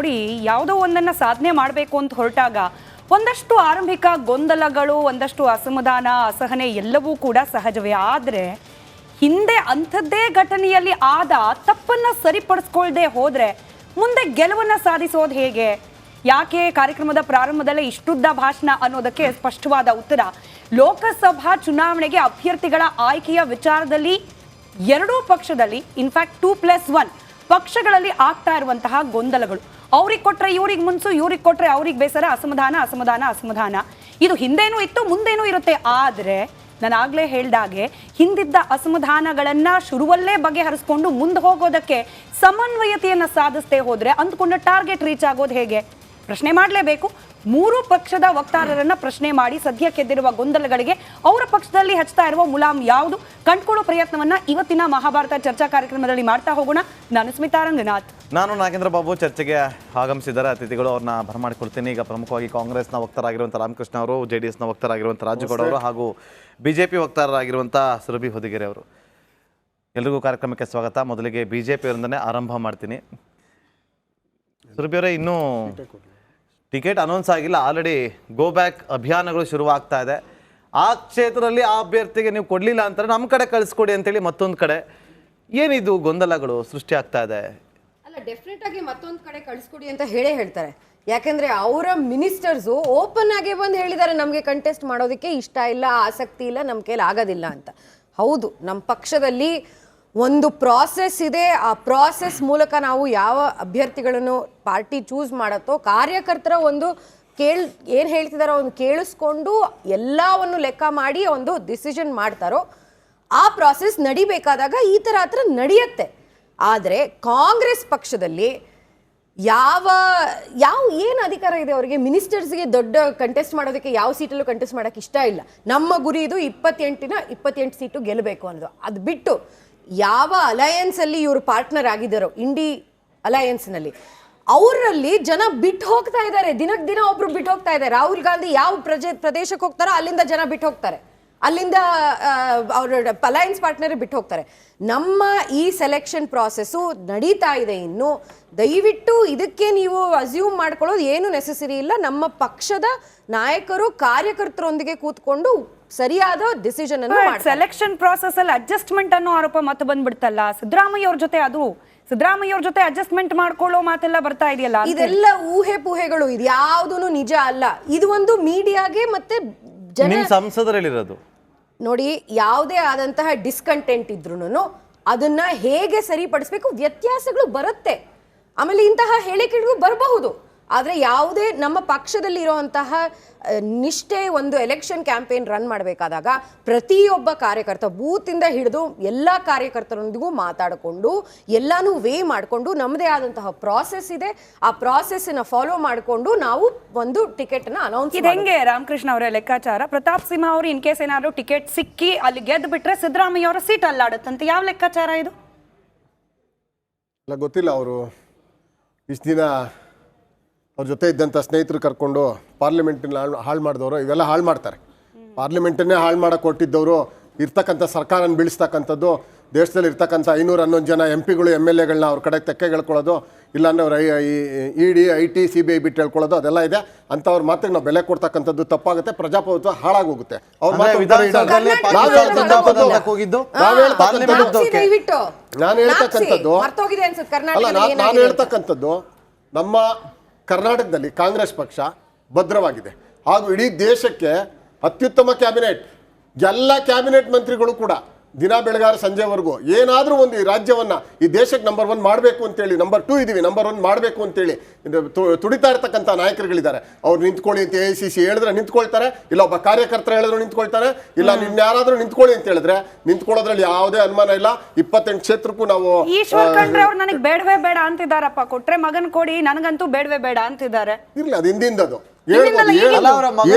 ನೋಡಿ, ಯಾವುದೋ ಒಂದನ್ನು ಸಾಧನೆ ಮಾಡಬೇಕು ಅಂತ ಹೊರಟಾಗ ಒಂದಷ್ಟು ಆರಂಭಿಕ ಗೊಂದಲಗಳು, ಒಂದಷ್ಟು ಅಸಮಾಧಾನ, ಅಸಹನೆ ಎಲ್ಲವೂ ಕೂಡ ಸಹಜವೇ. ಆದರೆ ಹಿಂದೆ ಅಂಥದ್ದೇ ಘಟನೆಯಲ್ಲಿ ಆದ ತಪ್ಪನ್ನು ಸರಿಪಡಿಸ್ಕೊಳ್ದೆ ಹೋದರೆ ಮುಂದೆ ಗೆಲುವನ್ನು ಸಾಧಿಸೋದು ಹೇಗೆ? ಯಾಕೆ ಕಾರ್ಯಕ್ರಮದ ಪ್ರಾರಂಭದಲ್ಲೇ ಇಷ್ಟುದ್ದ ಭಾಷಣ ಅನ್ನೋದಕ್ಕೆ ಸ್ಪಷ್ಟವಾದ ಉತ್ತರ. ಲೋಕಸಭಾ ಚುನಾವಣೆಗೆ ಅಭ್ಯರ್ಥಿಗಳ ಆಯ್ಕೆಯ ವಿಚಾರದಲ್ಲಿ ಎರಡೂ ಪಕ್ಷದಲ್ಲಿ, ಇನ್ಫ್ಯಾಕ್ಟ್ 2+1 ಪಕ್ಷಗಳಲ್ಲಿ ಆಗ್ತಾ ಇರುವಂತಹ ಗೊಂದಲಗಳು. ಅವ್ರಿಗೆ ಕೊಟ್ರೆ ಇವ್ರಿಗೆ ಮುನ್ಸು, ಇವ್ರಿಗೆ ಕೊಟ್ರೆ ಅವ್ರಿಗೆ ಬೇಸರ, ಅಸಮಾಧಾನ ಅಸಮಾಧಾನ ಅಸಮಾಧಾನ. ಇದು ಹಿಂದೇನೂ ಇತ್ತು, ಮುಂದೇನೂ ಇರುತ್ತೆ. ಆದರೆ ನಾನು ಆಗ್ಲೇ ಹೇಳ್ದಾಗೆ ಹಿಂದಿದ್ದ ಅಸಮಾಧಾನಗಳನ್ನ ಶುರುವಲ್ಲೇ ಬಗೆಹರಿಸ್ಕೊಂಡು ಮುಂದೆ ಹೋಗೋದಕ್ಕೆ ಸಮನ್ವಯತೆಯನ್ನ ಸಾಧಿಸದೆ ಹೋದ್ರೆ ಅಂದ್ಕೊಂಡ ಟಾರ್ಗೆಟ್ ರೀಚ್ ಆಗೋದು ಹೇಗೆ? ಪ್ರಶ್ನೆ ಮಾಡಲೇಬೇಕು. ಮೂರು ಪಕ್ಷದ ವಕ್ತಾರರನ್ನ ಪ್ರಶ್ನೆ ಮಾಡಿ ಸದ್ಯಕ್ಕೆದ್ದಿರುವ ಗೊಂದಲಗಳಿಗೆ ಅವರ ಪಕ್ಷದಲ್ಲಿ ಹಚ್ತಾ ಇರುವ ಮುಲಾಮ್ ಯಾವುದು ಕಂಡುಕೊಳ್ಳೋ ಪ್ರಯತ್ನವನ್ನ ಇವತ್ತಿನ ಮಹಾಭಾರತ ಚರ್ಚಾ ಕಾರ್ಯಕ್ರಮದಲ್ಲಿ ಮಾಡ್ತಾ ಹೋಗೋಣ. ನಾನು ಸ್ಮಿತಾ ರಂಗನಾಥ್. ನಾನು ನಾಗೇಂದ್ರ ಬಾಬು. ಚರ್ಚೆಗೆ ಆಗಮಿಸಿದ್ದಾರೆ ಅತಿಥಿಗಳು, ಅವ್ರನ್ನ ಬರಮಾಡಿಕೊಳ್ತೀನಿ. ಈಗ ಪ್ರಮುಖವಾಗಿ ಕಾಂಗ್ರೆಸ್ನ ವಕ್ತಾರಾಗಿರುವಂಥ ರಾಮಕೃಷ್ಣ ಅವರು, JDSನ ವಕ್ತಾರಾಗಿರುವಂಥ ರಾಜುಗೌಡ ಅವರು ಹಾಗೂ BJP ವಕ್ತಾರರಾಗಿರುವಂಥ ಸುರಭಿ ಹೊದಿಗೆರೆ ಅವರು, ಎಲ್ರಿಗೂ ಕಾರ್ಯಕ್ರಮಕ್ಕೆ ಸ್ವಾಗತ. ಮೊದಲಿಗೆ BJP ಅವರಿಂದನೇ ಆರಂಭ ಮಾಡ್ತೀನಿ. ಸುರಭಿ ಅವರೇ, ಇನ್ನೂ ಟಿಕೆಟ್ ಅನೌನ್ಸ್ ಆಗಿಲ್ಲ, ಆಲ್ರೆಡಿ ಗೋ ಬ್ಯಾಕ್ ಅಭಿಯಾನಗಳು ಶುರುವಾಗ್ತಾ ಇದೆ. ಆ ಕ್ಷೇತ್ರದಲ್ಲಿ ಆ ಅಭ್ಯರ್ಥಿಗೆ ನೀವು ಕೊಡಲಿಲ್ಲ ಅಂತಾರೆ, ನಮ್ಮ ಕಡೆ ಕಳಿಸ್ಕೊಡಿ ಅಂತೇಳಿ ಮತ್ತೊಂದು ಕಡೆ ಏನಿದು ಗೊಂದಲಗಳು ಸೃಷ್ಟಿ ಆಗ್ತಾ ಇದೆ? ಅಲ್ಲ, ಡೆಫಿನೆಟ್ ಆಗಿ ಮತ್ತೊಂದು ಕಡೆ ಕಳಿಸ್ಕೊಡಿ ಅಂತ ಹೇಳ್ತಾರೆ. ಯಾಕಂದ್ರೆ ಅವರ ಮಿನಿಸ್ಟರ್ಸು ಓಪನ್ ಆಗಿ ಬಂದು ಹೇಳಿದ್ದಾರೆ, ನಮಗೆ ಕಂಟೆಸ್ಟ್ ಮಾಡೋದಕ್ಕೆ ಇಷ್ಟ ಇಲ್ಲ, ಆಸಕ್ತಿ ಇಲ್ಲ, ನಮ್ಮ ಕೈಲಿ ಆಗೋದಿಲ್ಲ ಅಂತ. ಹೌದು, ನಮ್ಮ ಪಕ್ಷದಲ್ಲಿ ಒಂದು ಪ್ರಾಸೆಸ್ ಇದೆ. ಆ ಪ್ರಾಸೆಸ್ ಮೂಲಕ ನಾವು ಯಾವ ಅಭ್ಯರ್ಥಿಗಳನ್ನು ಪಾರ್ಟಿ ಚೂಸ್ ಮಾಡತ್ತೋ, ಕಾರ್ಯಕರ್ತರ ಒಂದು ಏನು ಹೇಳ್ತಿದಾರೋ ಒಂದು ಕೇಳಿಸ್ಕೊಂಡು ಎಲ್ಲವನ್ನು ಲೆಕ್ಕ ಮಾಡಿ ಒಂದು ಡಿಸಿಷನ್ ಮಾಡ್ತಾರೋ, ಆ ಪ್ರಾಸೆಸ್ ನಡಿಬೇಕಾದಾಗ ಈ ಥರ ನಡೆಯುತ್ತೆ. ಆದರೆ ಕಾಂಗ್ರೆಸ್ ಪಕ್ಷದಲ್ಲಿ ಏನು ಅಧಿಕಾರ ಇದೆ ಅವರಿಗೆ? ಮಿನಿಸ್ಟರ್ಸ್ಗೆ ದೊಡ್ಡ ಕಂಟೆಸ್ಟ್ ಮಾಡೋದಕ್ಕೆ ಯಾವ ಸೀಟಲ್ಲೂ ಕಂಟೆಸ್ಟ್ ಮಾಡೋಕ್ಕೆ ಇಷ್ಟ ಇಲ್ಲ. ನಮ್ಮ ಗುರಿ ಇದು 28 ಸೀಟು ಗೆಲ್ಲಬೇಕು ಅನ್ನೋದು. ಅದು ಬಿಟ್ಟು ಯಾವ ಅಲಯನ್ಸಲ್ಲಿ ಇವರು ಪಾರ್ಟ್ನರ್ ಆಗಿದ್ದಾರೋ, ಇಂಡಿ ಅಲಯನ್ಸ್ನಲ್ಲಿ, ಅವರಲ್ಲಿ ಜನ ಬಿಟ್ಟು ಹೋಗ್ತಾ ಇದ್ದಾರೆ. ದಿನಕ್ಕೆ ದಿನ ಒಬ್ರು ಬಿಟ್ಟು ಹೋಗ್ತಾ ಇದ್ದಾರೆ. ರಾಹುಲ್ ಗಾಂಧಿ ಯಾವ ಪ್ರದೇಶಕ್ಕೆ ಹೋಗ್ತಾರೋ ಅಲ್ಲಿಂದ ಜನ ಬಿಟ್ಟು ಹೋಗ್ತಾರೆ, ಅಲ್ಲಿಂದ ಅವ್ರ ಅಲಯನ್ಸ್ ಪಾರ್ಟ್ನರ್ ಬಿಟ್ಟು ಹೋಗ್ತಾರೆ. ನಮ್ಮ ಈ ಸೆಲೆಕ್ಷನ್ ಪ್ರಾಸೆಸ್ಸು ನಡೀತಾ ಇದೆ. ಇನ್ನು ದಯವಿಟ್ಟು ಇದಕ್ಕೆ ನೀವು ಅಸ್ಯೂಮ್ ಮಾಡ್ಕೊಳ್ಳೋದು ಏನು ನೆಸೆಸರಿ ಇಲ್ಲ. ನಮ್ಮ ಪಕ್ಷದ ನಾಯಕರು ಕಾರ್ಯಕರ್ತರೊಂದಿಗೆ ಕೂತ್ಕೊಂಡು ಸರಿಯಾದ ಡಿಸಿಷನ್ ಅನ್ನು ಮಾಡ್ತಾರೆ. ಸೆಲೆಕ್ಷನ್ ಪ್ರಾಸೆಸ್ ಅಲ್ಲಿ ಅಡ್ಜಸ್ಟ್ಮೆಂಟ್ ಅನ್ನೋ ಆರೋಪ ಮತ್ತೆ ಬಂದ್ಬಿಡ್ತಲ್ಲ ಸಿದ್ದರಾಮಯ್ಯ ಅವ್ರ ಜೊತೆ. ಅದು ಸಿದ್ದರಾಮಯ್ಯ ಅವ್ರ ಜೊತೆ ಅಡ್ಜಸ್ಟ್ಮೆಂಟ್ ಮಾಡ್ಕೊಳ್ಳೋ ಮಾತೆಲ್ಲ ಬರ್ತಾ ಇದೆಯಲ್ಲ, ಇದೆಲ್ಲ ಊಹೆ ಪೂಹೆಗಳು. ಇದು ಯಾವುದೂ ನಿಜ ಅಲ್ಲ. ಇದು ಒಂದು ಮೀಡಿಯಾಗೆ ಮತ್ತೆ ಸಂಸದರಲ್ಲಿರೋದು. ನೋಡಿ, ಯಾವುದೇ ಆದಂತಹ ಡಿಸ್ಕಂಟೆಂಟ್ ಇದ್ರೂ ಅದನ್ನ ಹೇಗೆ ಸರಿಪಡಿಸ್ಬೇಕು, ವ್ಯತ್ಯಾಸಗಳು ಬರುತ್ತೆ. ಆಮೇಲೆ ಇಂತಹ ಹೇಳಿಕೆಗಳು ಬರಬಹುದು. ಆದರೆ ಯಾವುದೇ ನಮ್ಮ ಪಕ್ಷದಲ್ಲಿ ಇರುವಂತಹ ನಿಷ್ಠೆ, ಒಂದು ಎಲೆಕ್ಷನ್ ಕ್ಯಾಂಪೇನ್ ರನ್ ಮಾಡಬೇಕಾದಾಗ ಪ್ರತಿಯೊಬ್ಬ ಕಾರ್ಯಕರ್ತ ಬೂತಿಂದ ಹಿಡಿದು ಎಲ್ಲ ಕಾರ್ಯಕರ್ತರೊಂದಿಗೂ ಮಾತಾಡಿಕೊಂಡು ಎಲ್ಲಾನು ವೇ ಮಾಡಿಕೊಂಡು ನಮ್ಮದೇ ಆದಂತಹ ಪ್ರಾಸೆಸ್ ಇದೆ. ಆ ಪ್ರಾಸೆಸ್ನ ಫಾಲೋ ಮಾಡಿಕೊಂಡು ನಾವು ಒಂದು ಟಿಕೆಟ್ನ ಅನೌನ್ಸ್. ಇದು ಹೆಂಗೆ ರಾಮಕೃಷ್ಣ ಅವರ ಲೆಕ್ಕಾಚಾರ? ಪ್ರತಾಪ್ ಸಿಂಹ ಅವರು ಇನ್ ಕೇಸ್ ಏನಾದ್ರು ಟಿಕೆಟ್ ಸಿಕ್ಕಿ ಅಲ್ಲಿ ಗೆದ್ದು ಬಿಟ್ರೆ ಸಿದ್ದರಾಮಯ್ಯ ಅವರ ಸೀಟ್ ಅಲ್ಲಾಡುತ್ತಂತೆ. ಯಾವ ಲೆಕ್ಕಾಚಾರ ಇದು? ಗೊತ್ತಿಲ್ಲ. ಅವರು ಇಷ್ಟು ದಿನ ಅವ್ರ ಜೊತೆ ಇದ್ದಂಥ ಸ್ನೇಹಿತರು ಕರ್ಕೊಂಡು ಪಾರ್ಲಿಮೆಂಟನ್ನ ಹಾಳು ಮಾಡಿದವರು ಇವೆಲ್ಲ ಹಾಳು ಮಾಡ್ತಾರೆ. ಪಾರ್ಲಿಮೆಂಟನ್ನೇ ಹಾಳು ಮಾಡೋಕೆ ಕೊಟ್ಟಿದ್ದವರು, ಇರ್ತಕ್ಕಂಥ ಸರ್ಕಾರನ ಬೀಳಿಸ್ತಕ್ಕಂಥದ್ದು, ದೇಶದಲ್ಲಿ ಇರ್ತಕ್ಕಂಥ 511 ಜನ MP ಗಳು MLAಗಳನ್ನ ಅವ್ರ ಕಡೆ ತೆಕ್ಕೆಗೆಳ್ಕೊಳ್ಳೋದು, ಇಲ್ಲಾಂದ್ರೆ ಅವ್ರ ED IT CBI ಬಿಟ್ಟು ಹೇಳ್ಕೊಳ್ಳೋದು, ಅದೆಲ್ಲ ಇದೆ. ಅಂಥವ್ರ ಮಾತಿಗೆ ನಾವು ಬೆಲೆ ಕೊಡ್ತಕ್ಕಂಥದ್ದು ತಪ್ಪಾಗುತ್ತೆ. ಪ್ರಜಾಪ್ರಭುತ್ವ ಹಾಳಾಗೋಗುತ್ತೆ. ಅವ್ರ ನಾನು ಹೇಳ್ತಕ್ಕಂಥದ್ದು ನಮ್ಮ ಕರ್ನಾಟಕದಲ್ಲಿ ಕಾಂಗ್ರೆಸ್ ಪಕ್ಷ ಭದ್ರವಾಗಿದೆ. ಹಾಗೂ ಇಡೀ ದೇಶಕ್ಕೆ ಅತ್ಯುತ್ತಮ ಕ್ಯಾಬಿನೆಟ್, ಎಲ್ಲ ಕ್ಯಾಬಿನೆಟ್ ಮಂತ್ರಿಗಳು ಕೂಡ ದಿನ ಬೆಳಗಾರ ಸಂಜೆವರೆಗೂ ಏನಾದರೂ ಒಂದು ಈ ರಾಜ್ಯವನ್ನು, ಈ ದೇಶಕ್ಕೆ ನಂಬರ್ 1 ಮಾಡಬೇಕು ಅಂತೇಳಿ, ನಂಬರ್ 2 ಇದ್ದೀವಿ, ನಂಬರ್ 1 ಮಾಡಬೇಕು ಅಂತೇಳಿ ತುಡಿತಾ ಇರ್ತಕ್ಕಂಥ ನಾಯಕರುಗಳಿದ್ದಾರೆ. ಅವ್ರು ನಿಂತ್ಕೊಳ್ಳಿ ಅಂತ AICC ಹೇಳಿದ್ರೆ ನಿಂತ್ಕೊಳ್ತಾರೆ, ಇಲ್ಲ ಒಬ್ಬ ಕಾರ್ಯಕರ್ತರ ಹೇಳಿದ್ರು ನಿಂತ್ಕೊಳ್ತಾರೆ, ಇಲ್ಲ ಇನ್ಯಾರಾದ್ರೂ ನಿಂತ್ಕೊಳ್ಳಿ ಅಂತ ಹೇಳಿದ್ರೆ ನಿಂತ್ಕೊಳ್ಳೋದ್ರಲ್ಲಿ ಯಾವುದೇ ಅನುಮಾನ ಇಲ್ಲ. 28 ಕ್ಷೇತ್ರಕ್ಕೂ ನಾವು ಈಶ್ವರ್ ಖಂಡ್ರೆ ಅವ್ರು ನನಗೆ ಬೇಡವೇ ಬೇಡ ಅಂತಿದಾರಪ್ಪ, ಕೊಟ್ರೆ ಮಗನ್ ಕೊಡಿ, ನನಗಂತೂ ಬೇಡವೇ ಬೇಡ ಅಂತಿದ್ದಾರೆ. ಇರ್ಲಿ, ಅದು ಹಿಂದಿಂದದು.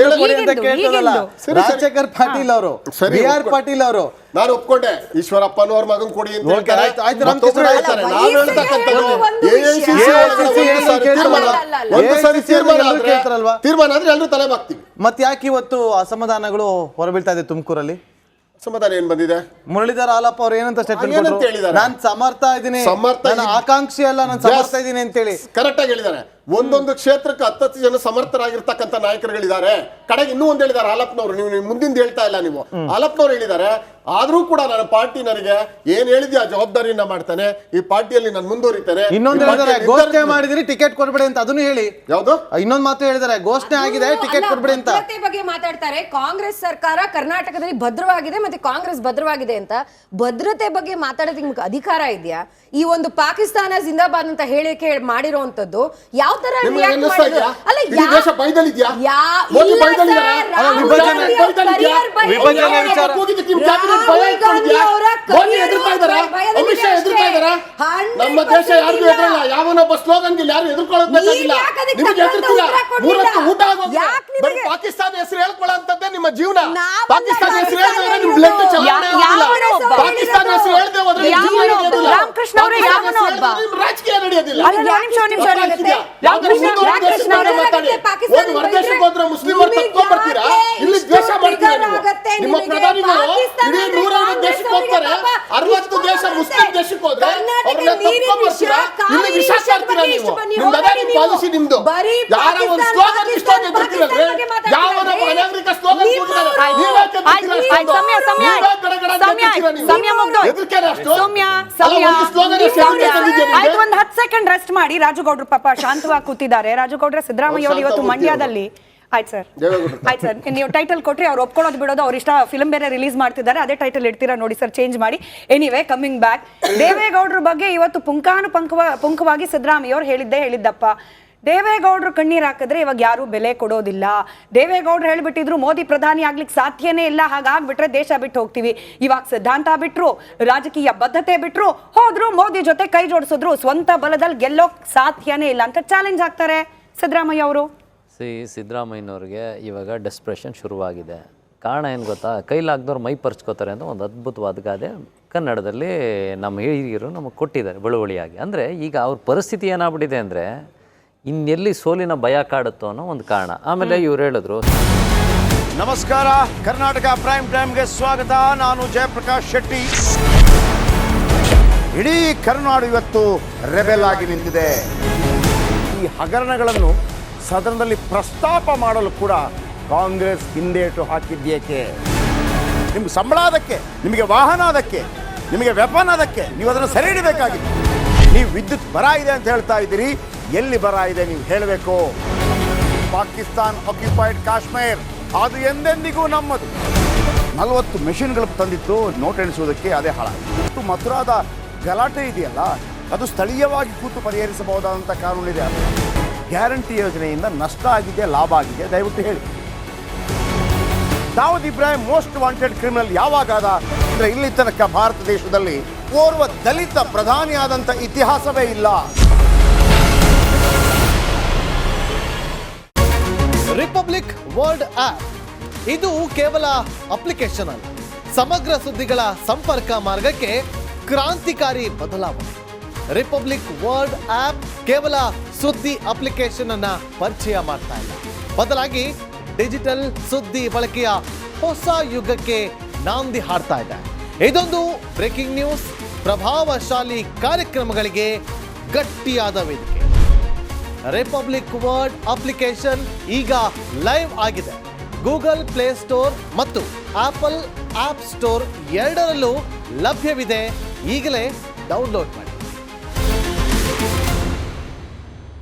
ರಾಜಶೇಖರ್ ಪಾಟೀಲ್ ಅವರು, BR ಪಾಟೀಲ್ ಅವರು, ನಾನು ಒಪ್ಕೊಂಡೆ. ಈಶ್ವರಪ್ಪನವ್ರ ಮಗನ್ ಕೊಡಿ ಅಂತ ಹೇಳ್ತಾರೆ. ತೀರ್ಮಾನ ಆದ್ರೆ ಎಲ್ಲರೂ ತಲೆ ಬಾಗ್ತೀವಿ. ಮತ್ತೆ ಯಾಕೆ ಇವತ್ತು ಅಸಮಾಧಾನಗಳು ಹೊರಬೀಳ್ತಾ ಇದೆ ತುಮಕೂರಲ್ಲಿ? ಸಮಾಧಾನ ಏನ್ ಬಂದಿದೆ? ಮುರಳೀಧರ್ ಆಲಾಪ್ ಅವ್ರು ಏನಂತ ಸ್ಟೇಟ್ಮೆಂಟ್ ಕೊಟ್ಟರು? ನಾನು ಸಮರ್ಥ ಇದ್ದೀನಿ, ಆಕಾಂಕ್ಷಿ ಅಲ್ಲ, ನಾನು ಸಮರ್ಥ ಇದ್ದೀನಿ ಅಂತ ಹೇಳಿ ಕರೆಕ್ಟ್ ಆಗಿ ಹೇಳಿದ್ದಾರೆ. ಒಂದೊಂದು ಕ್ಷೇತ್ರಕ್ಕೆ 10 ಜನ ಸಮರ್ಥರಾಗಿರ್ತಕ್ಕಂಥ ನಾಯಕರುಗಳಿದ್ದಾರೆ. ಕಡೆಗೆ ಇನ್ನೂ ಒಂದು ಹೇಳಿದ್ದಾರೆ ಹಾಲಪ್ಪನವರು, ನೀವು ಮುಂದಿಂದ ಹೇಳ್ತಾ ಇಲ್ಲ, ನೀವು ಹಾಲಪ್ಪನವರು ಹೇಳಿದ್ದಾರೆ. ಆದ್ರೂ ಕೂಡ ನನ್ನ ಪಾರ್ಟಿ ನನಗೆ ಏನ್ ಹೇಳಿದ್ಯಾ ಜವಾಬ್ದಾರಿಯನ್ನ ಮಾಡ್ತಾನೆ, ಈ ಪಾರ್ಟಿಯಲ್ಲಿ ನಾನು ಮುಂದುವರಿತೇನೆ. ಇನ್ನೊಂದು ಹೇಳಿದಾರೆ, ಘೋಷಣೆ ಮಾಡಿದಿರಿ ಟಿಕೆಟ್ ಕೊಡ್ಬೇಡಿ ಅಂತ, ಅದನ್ನು ಹೇಳಿ. ಯಾವ್ದು? ಇನ್ನೊಂದು ಮಾತು ಹೇಳಿದಾರೆ, ಘೋಷಣೆ ಆಗಿದೆ ಟಿಕೆಟ್ ಕೊಡ್ಬೇಡಿ ಅಂತ. ಭದ್ರತೆ ಬಗ್ಗೆ ಮಾತಾಡ್ತಾರೆ. ಕಾಂಗ್ರೆಸ್ ಸರ್ಕಾರ ಕರ್ನಾಟಕದಲ್ಲಿ ಭದ್ರವಾಗಿದೆ ಮತ್ತೆ ಕಾಂಗ್ರೆಸ್ ಭದ್ರವಾಗಿದೆ ಅಂತ. ಭದ್ರತೆ ಬಗ್ಗೆ ಮಾತಾಡೋದಕ್ಕೆ ನಿಮ್ಗೆ ಅಧಿಕಾರ ಇದೆಯಾ? ಈ ಒಂದು ಪಾಕಿಸ್ತಾನ ಜಿಂದಾಬಾದ್ ಅಂತ ಹೇಳಿಕೆ ಮಾಡಿರುವಂತದ್ದು ಯಾವ ತರ ರಿಯಾಕ್ಟ್ ಮಾಡಿದ್ರು? ಅಲ್ಲ, ದೇಶ ಬೈದಲಿದ್ಯಾ? ನಮ್ಮ ದೇಶ ಯಾರಿಗೂ ಎದುರಲ್ಲ. ಯಾವನೊಬ್ಬ ಸ್ಲೋಗನ್ಗೆ ಯಾರು ಎದುರ್ಕೊಳ್ಳೋದಿಲ್ಲ. ನಿಮಗೆ ಎದುರ್ತಿಲ್ಲ. ಮೂರತ್ತು ಊಟ ಆಗೋಗಿದೆ. ಬರೀ ಪಾಕಿಸ್ತಾನ ಹೆಸರು ಹೇಳ್ಕೊಳ್ಳೋಂಥದ್ದೇ ನಿಮ್ಮ ಜೀವನ. ಪಾಕಿಸ್ತಾನ ಹೆಸರು ಹೇಳಿದ್ರೆ ನಿಮ್ ಬ್ಲಡ್ ಚಲನೆ ಆಗೋದಿಲ್ಲ. ಪಾಕಿಸ್ತಾನ ಹೆಸರು ಹೇಳ್ದೆ ಹೋದ್ರೆ ಜೀವನ ನಡೆಯೋದಿಲ್ಲ. ರಾಮಕೃಷ್ಣ ಅವರೇ ಯಾವನೋ ಒಬ್ಬ ರಾಜಕೀಯ ನಡೆಯೋದಿಲ್ಲ. ಹೊರದೇಶಕ್ಕೆ ಹೋದ್ರೆ ಮುಸ್ಲಿಮರು ತಕ್ಕೊಂಡ್ಬರ್ತೀರಾ, ಇಲ್ಲಿ ದ್ವೇಷ ಮಾಡ್ತೀರಾ ನೀವು. ನಿಮ್ಮ ಪ್ರಧಾನಿಗಳು ಇಡೀ 150 ದೇಶಕ್ಕೆ ಹೋಗ್ತಾರೆ, 60 ದೇಶ ಮುಸ್ಲಿಂ ದೇಶಕ್ಕೆ ಹೋದ್ರೆ ಅವ್ರನ್ನ ತಕ್ಕೊಂಡ್ಬರ್ತೀರಾ, ಇಲ್ಲಿ ವಿಷ ಸಾರ್ತೀರಾ ನೀವು. ನಿಮ್ದು ಅದೇ ಪಾಲಿಸಿ ನಿಮ್ದು. ಯಾರ ಒಂದು ಸ್ಲೋಗನ್ ಇಷ್ಟ ಎದುರ್ತೀರಲ್ರಿ, ಯಾವನ ಅನಾಗರಿಕ ಸ್ಲೋಗನ್ ಒಂದ್ 10 ಸೆಕೆಂಡ್ ರೆಸ್ಟ್ ಮಾಡಿ. ರಾಜುಗೌಡ್ರು ಪಾಪ ಶಾಂತವಾಗಿ ಕೂತಿದ್ದಾರೆ. ರಾಜುಗೌಡ್ರ ಸಿದ್ದರಾಮಯ್ಯ ಅವರು ಇವತ್ತು ಮಂಡ್ಯದಲ್ಲಿ ಆಯ್ತು ಸರ್, ಆಯ್ತು ಸರ್, ನೀವು ಟೈಟಲ್ ಕೊಟ್ರಿ, ಅವ್ರು ಒಪ್ಕೊಳ್ಳೋದು ಬಿಡೋದು ಅವ್ರ ಇಷ್ಟ. ಫಿಲ್ಮ್ ಬೇರೆ ರಿಲೀಸ್ ಮಾಡ್ತಿದ್ದಾರೆ, ಅದೇ ಟೈಟಲ್ ಇಡ್ತೀರಾ ನೋಡಿ ಸರ್, ಚೇಂಜ್ ಮಾಡಿ. ಎನಿವೇ, ಕಮಿಂಗ್ ಬ್ಯಾಕ್, ದೇವೇಗೌಡರ ಬಗ್ಗೆ ಇವತ್ತು ಪುಂಖವಾಗಿ ಸಿದ್ದರಾಮಯ್ಯ ಅವ್ರು ಹೇಳಿದ್ದಪ್ಪ. ದೇವೇಗೌಡರು ಕಣ್ಣೀರ್ ಹಾಕಿದ್ರೆ ಇವಾಗ ಯಾರು ಬೆಲೆ ಕೊಡೋದಿಲ್ಲ. ದೇವೇಗೌಡರು ಹೇಳ್ಬಿಟ್ಟಿದ್ರು ಮೋದಿ ಪ್ರಧಾನಿ ಆಗ್ಲಿಕ್ಕೆ ಸಾಧ್ಯನೇ ಇಲ್ಲ, ಹಾಗಾಗ್ಬಿಟ್ರೆ ದೇಶ ಬಿಟ್ಟು ಹೋಗ್ತೀವಿ. ಇವಾಗ ಸಿದ್ಧಾಂತ ಬಿಟ್ರು, ರಾಜಕೀಯ ಬದ್ಧತೆ ಬಿಟ್ರು, ಹೋದ್ರು ಮೋದಿ ಜೊತೆ ಕೈ ಜೋಡಿಸಿದ್ರು, ಸ್ವಂತ ಬಲದಲ್ಲಿ ಗೆಲ್ಲೋಕ್ ಸಾಧ್ಯನೇ ಇಲ್ಲ ಅಂತ ಚಾಲೆಂಜ್ ಹಾಕ್ತಾರೆ ಸಿದ್ದರಾಮಯ್ಯ ಅವರು. ಸಿದ್ದರಾಮಯ್ಯನವ್ರಿಗೆ ಇವಾಗ ಡೆಸ್ಪ್ರೆಷನ್ ಶುರುವಾಗಿದೆ. ಕಾರಣ ಏನು ಗೊತ್ತಾ? ಕೈಲಾಗ್ದವ್ರು ಮೈ ಪರ್ಚ್ಕೋತಾರೆ ಅಂತ ಒಂದು ಅದ್ಭುತವಾದ ಗಾದೆ ಕನ್ನಡದಲ್ಲಿ ನಮ್ಮ ಹಿರಿಯರು ನಮಗೆ ಕೊಟ್ಟಿದ್ದಾರೆ ಬಳುವಳಿಯಾಗಿ. ಅಂದರೆ ಈಗ ಅವ್ರ ಪರಿಸ್ಥಿತಿ ಏನಾಗ್ಬಿಟ್ಟಿದೆ ಅಂದರೆ ಇನ್ನೆಲ್ಲಿ ಸೋಲಿನ ಭಯ ಕಾಡುತ್ತೋ ಅನ್ನೋ ಒಂದು ಕಾರಣ. ಆಮೇಲೆ ಇವ್ರು ಹೇಳಿದ್ರು, ನಮಸ್ಕಾರ, ಕರ್ನಾಟಕ ಪ್ರೈಮ್ ಟೈಮ್ಗೆ ಸ್ವಾಗತ. ನಾನು ಜಯಪ್ರಕಾಶ್ ಶೆಟ್ಟಿ. ಇಡೀ ಕರ್ನಾಡು ಇವತ್ತು ರೆಬೆಲ್ ಆಗಿ ನಿಂತಿದೆ. ಈ ಹಗರಣಗಳನ್ನು ಸದನದಲ್ಲಿ ಪ್ರಸ್ತಾಪ ಮಾಡಲು ಕೂಡ ಕಾಂಗ್ರೆಸ್ ಹಿಂದೇಟು ಹಾಕಿದ್ದೇಕೆ? ನಿಮ್ಗೆ ಸಂಬಳ ಅದಕ್ಕೆ, ನಿಮಗೆ ವಾಹನ ಅದಕ್ಕೆ, ನಿಮಗೆ ವೆಪನ್ ಅದಕ್ಕೆ, ನೀವು ಅದನ್ನು ಸೆರೆ ಹಿಡಿಬೇಕಾಗಿತ್ತು. ನೀವು ವಿದ್ಯುತ್ ಬರ ಇದೆ ಅಂತ ಹೇಳ್ತಾ ಇದ್ದೀರಿ, ಎಲ್ಲಿ ಬರ ಇದೆ ನೀವು ಹೇಳಬೇಕು. ಪಾಕಿಸ್ತಾನ್ ಆಕ್ಯುಪೈಡ್ ಕಾಶ್ಮೀರ್ ಅದು ಎಂದೆಂದಿಗೂ ನಮ್ಮದು. 40 ಮೆಷಿನ್ಗಳು ತಂದಿತ್ತು ನೋಟ್ ಎಣಿಸುವುದಕ್ಕೆ, ಅದೇ ಹಾಳಾಯಿತು. ಮಥುರಾದ ಗಲಾಟೆ ಇದೆಯಲ್ಲ, ಅದು ಸ್ಥಳೀಯವಾಗಿ ಕೂತು ಪರಿಹರಿಸಬಹುದಾದಂಥ ಕಾನೂನಿದೆ. ಗ್ಯಾರಂಟಿ ಯೋಜನೆಯಿಂದ ನಷ್ಟ ಆಗಿದೆ, ಲಾಭ ಆಗಿದೆ, ದಯವಿಟ್ಟು ಹೇಳಿ. Dawood Ibrahim most wanted criminal ಯಾವಾಗಾದ ಅಂದರೆ ಇಲ್ಲಿ ತನಕ ಭಾರತ ದೇಶದಲ್ಲಿ ಓರ್ವ ದಲಿತ ಪ್ರಧಾನಿಯಾದಂಥ ಇತಿಹಾಸವೇ ಇಲ್ಲ. ರಿಪಬ್ಲಿಕ್ ವರ್ಲ್ಡ್ ಆಪ್ ಇದು ಕೇವಲ ಅಪ್ಲಿಕೇಶನ್ ಅಲ್ಲ, ಸಮಗ್ರ ಸುದ್ದಿಗಳ ಸಂಪರ್ಕ ಮಾರ್ಗಕ್ಕೆ ಕ್ರಾಂತಿಕಾರಿ ಬದಲಾವಣೆ. ರಿಪಬ್ಲಿಕ್ ವರ್ಲ್ಡ್ ಆಪ್ ಕೇವಲ ಸುದ್ದಿ ಅಪ್ಲಿಕೇಶನ್ ಅನ್ನ ಪರಿಚಯ ಮಾಡ್ತಾ ಇಲ್ಲ, ಬದಲಾಗಿ ಡಿಜಿಟಲ್ ಸುದ್ದಿ ಬಳಕೆಯ ಹೊಸ ಯುಗಕ್ಕೆ ನಾಂದಿ ಹಾಡ್ತಾ ಇದೆ. ಇದೊಂದು ಬ್ರೇಕಿಂಗ್ ನ್ಯೂಸ್, ಪ್ರಭಾವಶಾಲಿ ಕಾರ್ಯಕ್ರಮಗಳಿಗೆ ಗಟ್ಟಿಯಾದ ವೇದಿಕೆ. ರಿಪಬ್ಲಿಕ್ ವರ್ಲ್ಡ್ ಅಪ್ಲಿಕೇಶನ್ ಈಗ ಲೈವ್ ಆಗಿದೆ. ಗೂಗಲ್ ಪ್ಲೇ ಸ್ಟೋರ್ ಮತ್ತು ಆಪಲ್ ಆಪ್ ಸ್ಟೋರ್ ಎರಡರಲ್ಲೂ ಲಭ್ಯವಿದೆ. ಈಗಲೇ ಡೌನ್ಲೋಡ್ ಮಾಡಿ.